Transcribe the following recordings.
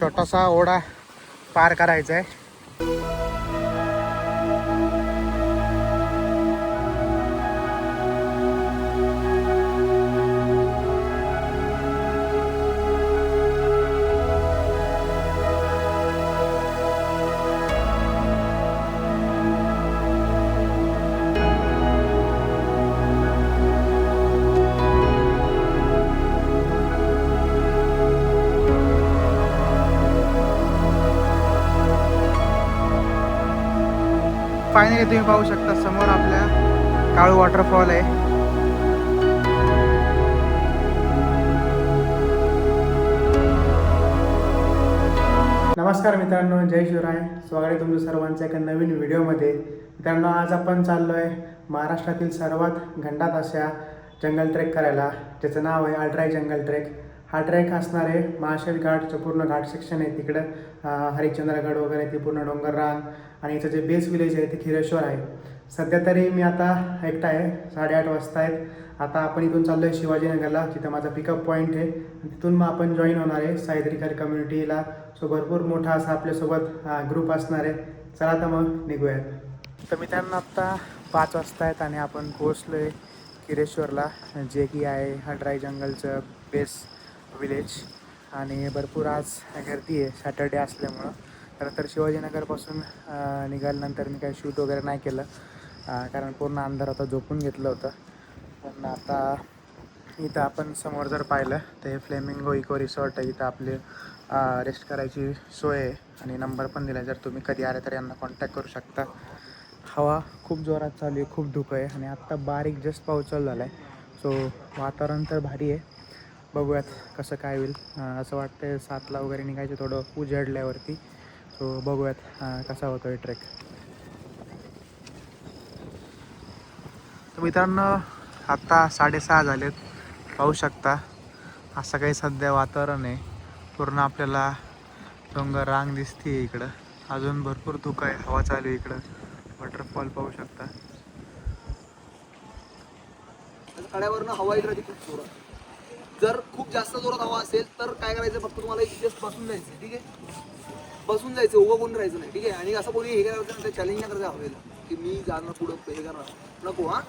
छोटासा ओढा पार करायचा आहे. फायनली तुम्ही पाहू शकता समोर आपल्या काळू वॉटरफॉल आहे. नमस्कार मित्रांनो, जय शिवराय. स्वागत आहे तुमचं सर्वांचं एका नवीन व्हिडिओमध्ये. मित्रांनो, आज आपण चाललो आहे महाराष्ट्रातील सर्वात घनदाट अशा जंगल ट्रेक करायला, ज्याचं नाव आहे अल्ट्राई जंगल ट्रेक. हा ट्रेक असणार आहे महाशेर घाटचं पूर्ण घाट सेक्शन आहे तिकडं, हरिश्चंद्रगड वगैरे ते पूर्ण डोंगर रांग, आणि याचं जे बेस विलेज आहे ते खिरेश्वर आहे. सध्या तरी मी आता एकटा आहे, 8:30 वाजता आहेत. आता आपण इथून चाललो आहे शिवाजीनगरला, तिथं माझा पिकअप पॉईंट आहे. तिथून मग आपण जॉईन होणार आहे सायद्रिकर कम्युनिटीला. सो भरपूर मोठा असा आपल्यासोबत ग्रुप असणार आहे. चला आता मग निघूयात. तर मित्रांनो, आत्ता 5 वाजता आहेत आणि आपण पोहोचलो आहे खिरेश्वरला, जे की आहे अल्ट्राई जंगलचं बेस विलेज. आणि भरपूर आज गर्दी आहे सॅटर्डे असल्यामुळं. खरं तर शिवाजीनगरपासून निघाल्यानंतर मी काही शूट वगैरे नाही केलं, कारण पूर्ण अंधार होता, झोपून घेतलं होतं. पण आता इथं आपण समोर जर पाहिलं तर हे फ्लेमिंगो इको रिसॉर्ट आहे. इथं आपले रेस्ट करायची सोय आहे आणि नंबर पण दिला, जर तुम्ही कधी आले तर यांना कॉन्टॅक्ट करू शकता. हवा खूप जोरात चालू आहे, खूप धुकं आहे आणि आत्ता बारीक जस्ट पाऊस चालू झाला आहे. सो वातावरण तर भारी आहे. बघूयात कसं काय होईल. असं वाटतं 7ला वगैरे निघायचं, थोडं उजडल्यावरती. सो बघूयात कसा होतो आहे ट्रेक. तर मित्रांनो, आत्ता 6:30 झालेत. पाहू शकता असं काही सध्या वातावरण आहे. पूर्ण आपल्याला डोंगर रांग दिसते इकडं. अजून भरपूर धुकं आहे, हवा चालू आहे इकडं. वॉटरफॉल पाहू शकता. कड्यावरनं हवा येईल राहते खूप जोरात. जर खूप जास्त जोरात हवा असेल तर काय करायचं, फक्त तुम्हाला जस्ट बसून जायचं. ठीक आहे, बसून जायचं, उभं कोण राहायचं नाही. ठीक आहे, आणि असं कोणी हे करायचं नाही, चॅलेंज नाही करायचं हवेला की मी जाणं पुढं हे करणार नको. हां,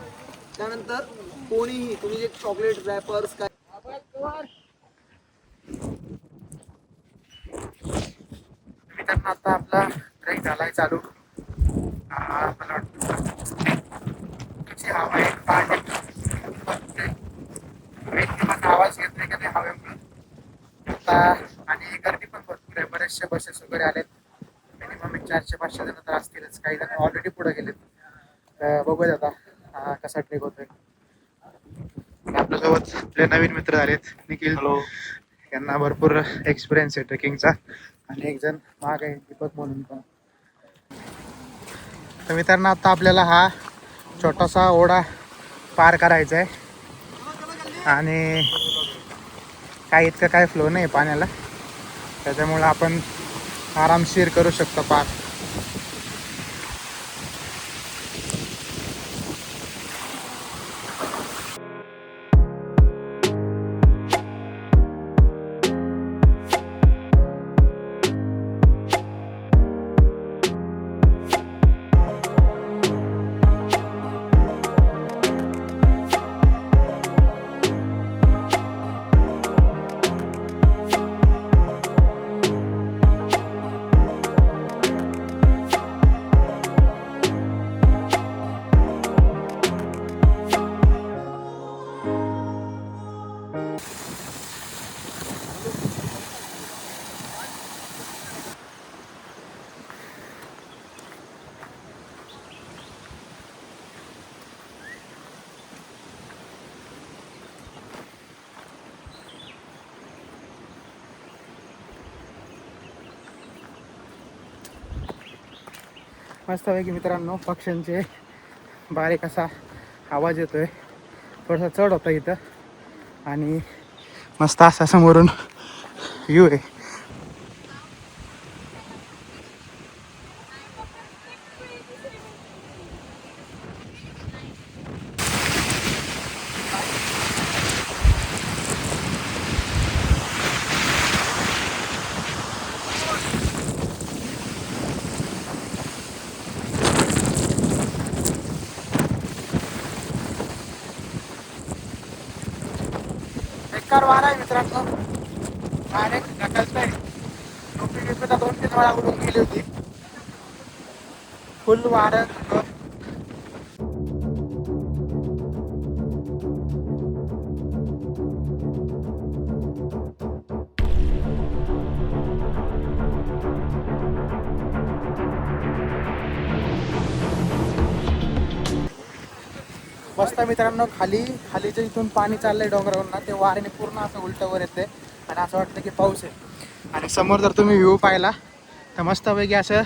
त्यानंतर कोणीही तुम्ही जे चॉकलेट रॅपर्स काय मित्रांनो, आता आपला ट्रेक झालाय चालू. मला वाटतं हवा आहे, आवाज घेतोय का ते हवेमुळे आता. आणि गर्दी पण भरपूर आहे, बरेचसे बसेस वगैरे आलेत. मिनिमम 400-500 जण तर असतीलच. काही जण ऑलरेडी पुढे गेलेत. बघूयात आता कसा ट्रेक होतोय. आपल्यासोबत आपले नवीन मित्र झालेत, निखिल. यांना भरपूर एक्सपिरियन्स आहे ट्रेकिंगचा. आणि एक जण माग आहे, दीपक म्हणून पण. तर मित्रांनो, आता आपल्याला हा छोटासा ओढा पार करायचा आहे आणि काय इतकं काय फ्लो नाही पाण्याला, त्याच्यामुळं आपण आरामशीर करू शकतो पार. मस्तपैकी मित्रांनो, पक्ष्यांचे बारीक असा आवाज येतोय. थोडासा चढ होता इथं आणि मस्त असा समोरून व्ह्यू आहे. बेकार वारा आहे मित्रांनो, डायरेक्ट ढकलतंय. टोपी बिपी तर 2-3 वेळा उडून गेली होती. फुल वारं. मस्त मित्रांनो, खाली जे इथून पाणी चाललंय डोंगरावरून ना, ते वाऱ्याने पूर्ण असं उलटवर येते आणि असं वाटतं की पाऊस आहे. आणि समोर जर तुम्ही व्ह्यू पाहिला तर मस्तपैकी असं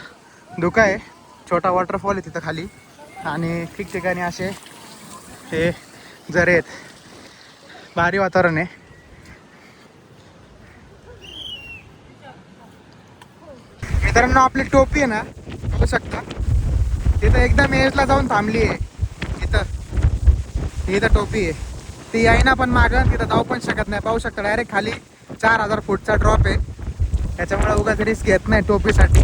धुकं आहे, छोटा वॉटरफॉल आहे तिथं खाली आणि ठिकठिकाणी असे हे झरे आहेत. भारी वातावरण आहे. मित्रांनो आपली टोपी आहे ना, बघू शकता तिथं एकदम एजला जाऊन थांबली आहे. इथं टोपी आहे ती आहे ना, पण मागं तिथं जाऊ पण शकत नाही. पाहू शकता डायरेक्ट खाली 4000 फूटचा ड्रॉप आहे. त्याच्यामुळे उगाच रिस्क घेत नाही टोपीसाठी.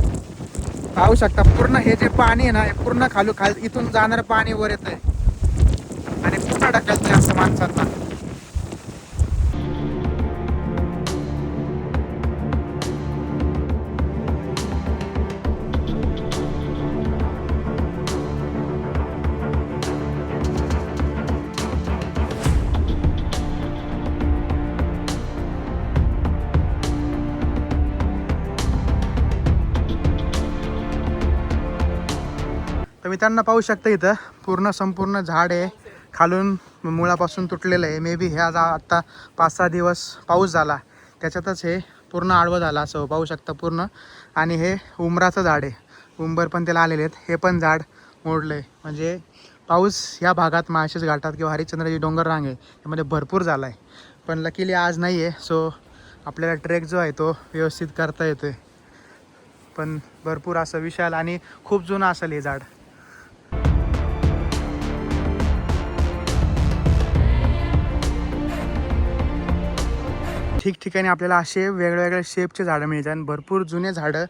पाहू शकता पूर्ण हे जे पाणी आहे ना, हे पूर्ण खाली इथून जाणारं पाणी वर येत आहे आणि पूर्ण ढकलतंय असं माणसांना. तर मित्रांनो पाहू शकता इथं संपूर्ण झाड आहे, खालून मुळापासून तुटलेलं आहे. मे बी ह्या आत्ता 5-6 दिवस पाऊस झाला त्याच्यातच हे पूर्ण आडवं झालं असं पाहू शकता पूर्ण. आणि हे उंबराचं झाड आहे, उंबर पण त्याला आलेले आहेत. हे पण झाड मोडलं आहे. म्हणजे पाऊस या भागात माळशेज घाटात किंवा हरिश्चंद्राची डोंगर रांग आहे त्यामध्ये भरपूर झाला आहे. पण लकीली आज नाही आहे, सो आपल्याला ट्रेक जो आहे तो व्यवस्थित करता येतो आहे. पण भरपूर असं विशाल आणि खूप जुनं असेल हे झाड. ठिकठिकाणी आपल्याला असे वेगवेगळ्या शेपचे झाडं मिळतात आणि भरपूर जुने झाडं.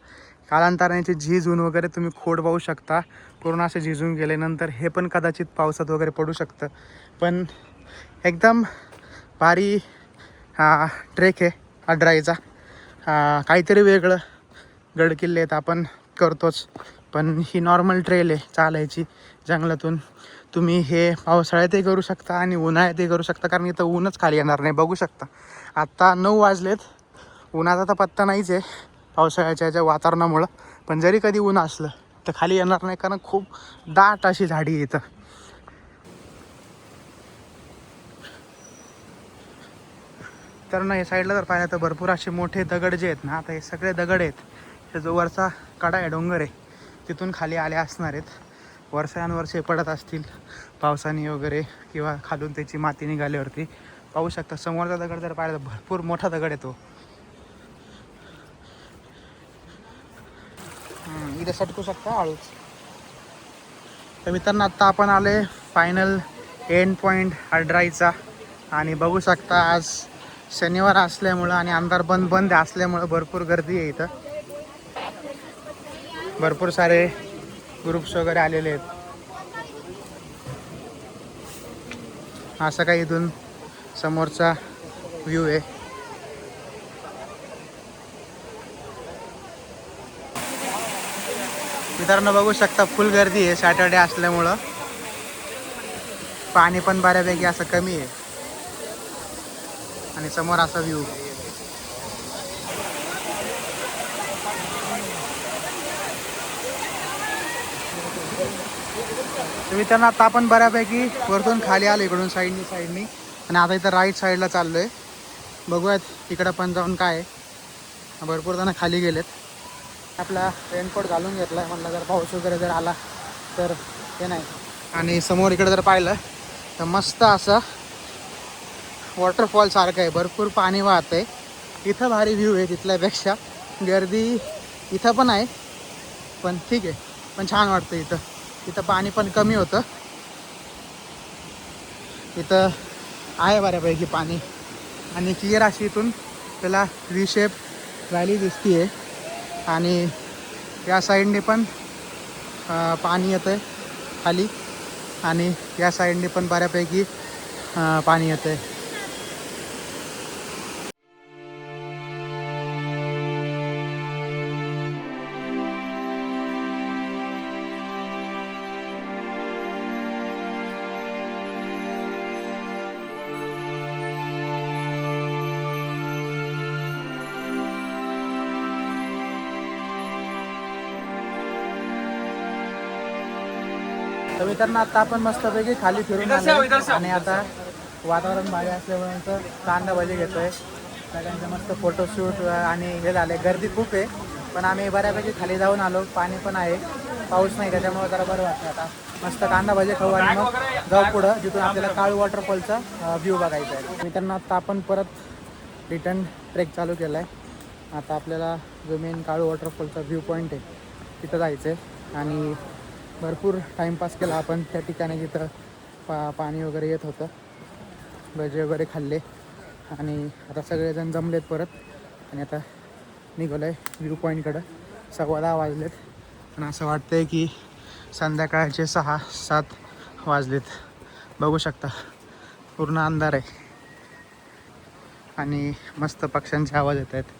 कालांतराने झीज वगैरे तुम्ही खोड पाहू शकता, पूर्ण असे झिजून गेल्यानंतर हे पण कदाचित पावसात वगैरे पडू शकतं. पण एकदम भारी हा ट्रेक आहे अड्राईचा. काहीतरी वेगळं. गडकिल्ले आहेत आपण करतोच, पण ही नॉर्मल ट्रेल आहे चालायची जंगलातून. तुम्ही हे पावसाळ्यातही करू शकता आणि उन्हाळ्यातही करू शकता, कारण इथं ऊनच खाली येणार नाही. बघू शकता आत्ता 9 वाजलेत, उन्हाचा तर पत्ता नाहीच आहे पावसाळ्याच्या याच्या वातावरणामुळं. पण जरी कधी ऊन असलं तर खाली येणार नाही, कारण खूप दाट अशी झाडी आहे इथं. तर ना हे साईडला जर पाहिलं तर भरपूर असे मोठे दगड जे आहेत ना, आता हे सगळे दगड आहेत. हे जो वरचा कडा आहे डोंगर आहे तिथून खाली आले असणार आहेत. वर्षानुवर्षे पडत असतील पावसाने वगैरे किंवा खालून त्याची माती निघाल्यावरती. पाहू शकता समोरचा दगड जर पाहिला तर भरपूर मोठा दगड आहे तो. इथे सटकू शकता हळूच. तर मित्रांनो आत्ता आपण आले फायनल एंड पॉईंट अड्राईचा. आणि बघू शकता आज शनिवार असल्यामुळं आणि अंधार बंद असल्यामुळं भरपूर गर्दी आहे इथं. भरपूर सारे ग्रुप्स वगैरे आलेले आहेत. असं काही इथून समोरचा व्ह्यू आहे. मित्रांनो बघू शकता फुल गर्दी आहे सॅटर्डे असल्यामुळं. पाणी पण बऱ्यापैकी असं कमी आहे आणि समोर असा व्ह्यू. मित्रांनो आता आपण बऱ्यापैकी वरतून खाली आलो इकडून साईडनी आणि आता इथं राईट साईडला चाललो आहे. बघूयात इकडं पण जाऊन काय आहे. भरपूर जण खाली गेलेत. आपला रेनकोट घालून घेतला आहे, म्हणलं जर पाऊस वगैरे जर आला तर हे नाही. आणि समोर इकडे जर पाहिलं तर मस्त असं वॉटरफॉल सारखं आहे, भरपूर पाणी वाहत आहे. इथं भारी व्ह्यू आहे तिथल्यापेक्षा. गर्दी इथं पण आहे पण ठीक आहे, पण छान वाटतं इथं. इथं पाणी पण कमी होतं, इथं आहे बऱ्यापैकी पाणी. आणि क्लिअर अशी इथून त्याला व्ही शेप व्हॅली दिसती आहे. आणि या साईडने पण पाणी येतं आहे खाली आणि या साईडने पण बऱ्यापैकी पाणी येतं आहे. तर मित्रांनो आता आपण मस्तपैकी खाली फिरून आलो आणि आता वातावरण भारी असल्यामुळे कांदा भजी घेतोय. सगळ्यांचं मस्त फोटोशूट आणि हे झाले. गर्दी खूप आहे पण आम्ही बऱ्यापैकी खाली जाऊन आलो. पाणी पण आहे, पाऊस नाही त्याच्यामुळे जरा बरं वाटतं. आता मस्त कांदा भजी खाऊ आणि मग जाऊ पुढं जिथून आपल्याला काळू वॉटरफॉलचा व्ह्यू बघायचा आहे. मित्रांनो आता आपण परत रिटर्न ट्रेक चालू केला आहे. आता आपल्याला जो मेन काळू वॉटरफॉलचा व्ह्यू पॉईंट आहे तिथं जायचं आहे. आणि भरपूर टाईमपास केला आपण त्या ठिकाणी जिथं पाणी वगैरे येत होतं. भजे वगैरे खाल्ले आणि आता सगळेजण जमलेत परत आणि आता निघालो आहे व्ह्यू पॉईंटकडं. 10:15 वाजलेत आणि असं वाटतं आहे की संध्याकाळचे 6-7 वाजलेत. बघू शकता पूर्ण अंधार आहे आणि मस्त पक्ष्यांचे आवाज येत आहेत.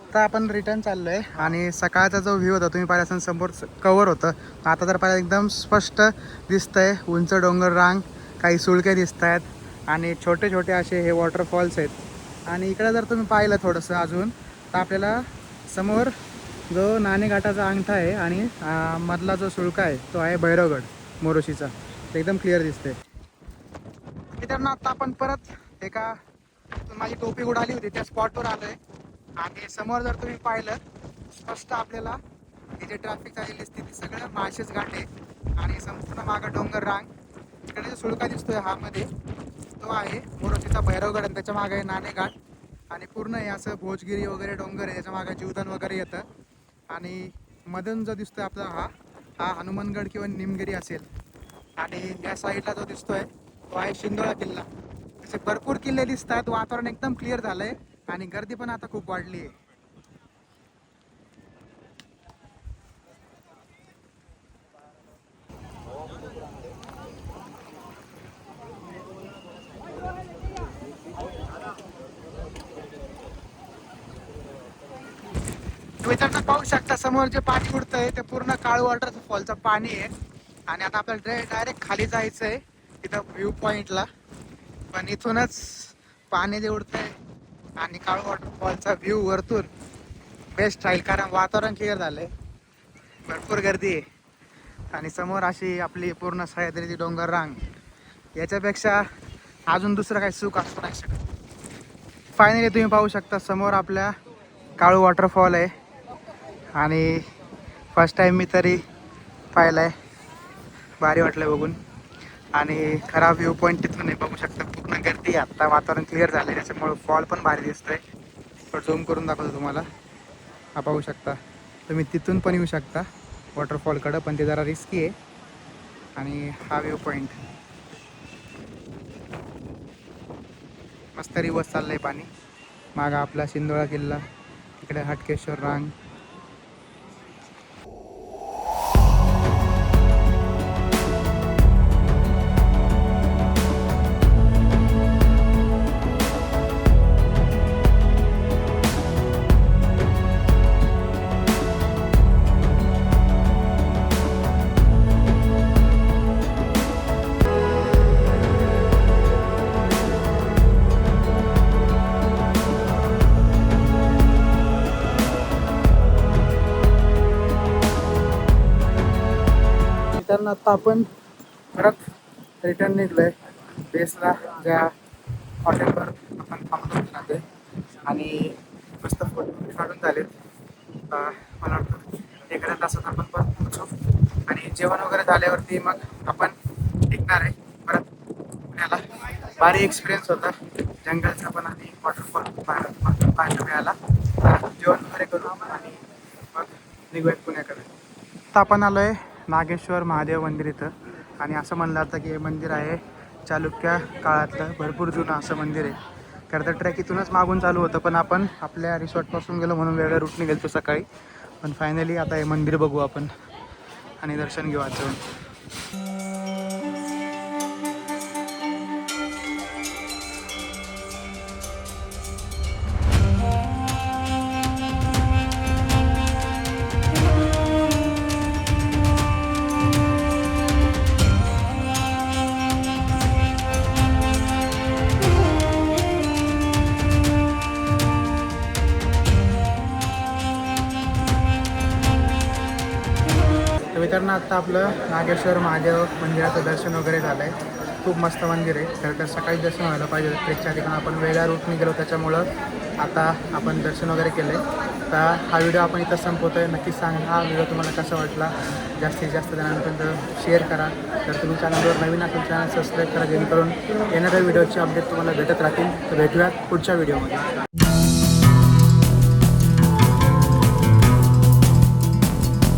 आता आपण रिटर्न चाललो आहे आणि सकाळचा जो व्ह्यू होता तुम्ही पाहिला समोर कवर होतं. आता तर पाहिलं एकदम स्पष्ट दिसतंय. उंच डोंगर रांग, काही सुळके दिसत आहेत आणि छोटे छोटे असे हे वॉटरफॉल्स आहेत. आणि इकडे जर तुम्ही पाहिलं थोडंसं अजून तर आपल्याला समोर जो नाणेघाटाचा अंगठा आहे आणि मधला जो सुळका आहे तो आहे भैरवगड मोरोशीचा. ते एकदम क्लिअर दिसते. मित्रांनो आता आपण परत एका माझी टोपी उडाली होती त्या स्पॉटवर आलोय आणि समोर जर तुम्ही पाहिलं स्पष्ट आपल्याला हे जे ट्रॅफिक झालेली असते ती सगळं माळशेज घाट आहे आणि संपूर्ण मागं डोंगर रांग. इकडे जो सुळका दिसतोय हा मध्ये तो आहे मोरोशीचा भैरवगड आणि त्याच्या मागे आहे नाणेघाट आणि पूर्ण हे असं भोजगिरी वगैरे डोंगर आहे. त्याच्या मागे जीवदान वगैरे येतं आणि मधून जो दिसतोय आपला हा हनुमानगड किंवा निमगिरी असेल आणि या साईडला जो दिसतोय तो आहे शिंदोळा किल्ला. असे भरपूर किल्ले दिसतात. वातावरण एकदम क्लिअर झालंय आणि गर्दी पण आता खूप वाढली आहे. तुम्ही पाहू शकता समोर जे पाणी उडतंय ते पूर्ण काळू वॉटरफॉलचं पाणी आहे आणि आता आपल्याला डायरेक्ट खाली जायचं आहे तिथं व्ह्यू पॉइंटला. पण इथूनच पाणी जे उडतंय आणि काळू वॉटरफॉलचा व्ह्यू वरतून बेस्ट राहील कारण वातावरण क्लिअर झालंय. भरपूर गर्दी आहे आणि समोर अशी आपली पूर्ण सह्याद्रीची डोंगर रांग. याच्यापेक्षा अजून दुसरं काही सुख असू नाही शकत. फायनली तुम्ही पाहू शकता समोर आपल्या काळू वॉटरफॉल आहे आणि फर्स्ट टाइम मी तरी पाहिलं आहे. भारी वाटलं बघून आणि खरा व्ह्यू पॉईंट तिथून आहे. बघू शकता पूर्ण गर्दी. आत्ता वातावरण क्लिअर झालं आहे त्याच्यामुळे फॉल पण भारी दिसतोय. पण झूम करून दाखवतो तुम्हाला. हा पाहू शकता तुम्ही तिथून पण येऊ शकता वॉटरफॉलकडं पण ते जरा रिस्की आहे. आणि हा व्ह्यू पॉईंट मस्त रिवर्स चाललंय पाणी. मागं आपला शिंदोळा किल्ला, इकडे हटकेश्वर रांग. त्यांना आता आपण परत रिटर्न निघलोय बेसला ज्या हॉटेलवर आपण थांबलो होते आणि मस्त फोटो काढून झालेत. मला वाटतं 1 तासात आपण परत पोहोचू आणि जेवण वगैरे झाल्यावरती मग आपण निघणार आहे परत पुण्याला. भारी एक्सपिरियन्स होता जंगलचा पण आणि वॉटरफॉल पाहायला मिळाला. जेवण वगैरे करू आणि मग निघूयात पुण्याकडे. आता आपण आलो आहे नागेश्वर महादेव मंदिर इथं आणि असं म्हणलं जातं की हे मंदिर आहे चालुक्य काळातलं भरपूर जुनं असं मंदिर आहे. खरं तर ट्रेक इथूनच मागून चालू होतं पण आपण आपल्या रिसॉर्टपासून गेलो म्हणून वेगळ्या रूटने गेलो सकाळी. पण फायनली आता हे मंदिर बघू आपण. आणि दर्शन घेऊ आज जाऊन. तर मित्रांनो आत्ता आपलं नागेश्वर महादेव मंदिराचं दर्शन वगैरे झालं आहे. खूप मस्त मंदिर आहे. खरं तर सकाळी दर्शन व्हायला पाहिजे ट्रेकच्या ठिकाणी आपण वेगळ्या रूटने गेलो त्याच्यामुळं आता आपण दर्शन वगैरे केलं आहे. तर हा व्हिडिओ आपण इथं संपवतो आहे. नक्कीच सांगा हा व्हिडिओ तुम्हाला कसा वाटला. जास्तीत जास्त जणांपर्यंत शेअर करा. तर तुम्ही चॅनलवर नवीन असेल चॅनल सबस्क्राईब करा जेणेकरून येणाऱ्या व्हिडिओचे अपडेट तुम्हाला भेटत राहतील. तर भेटूयात पुढच्या व्हिडिओमध्ये.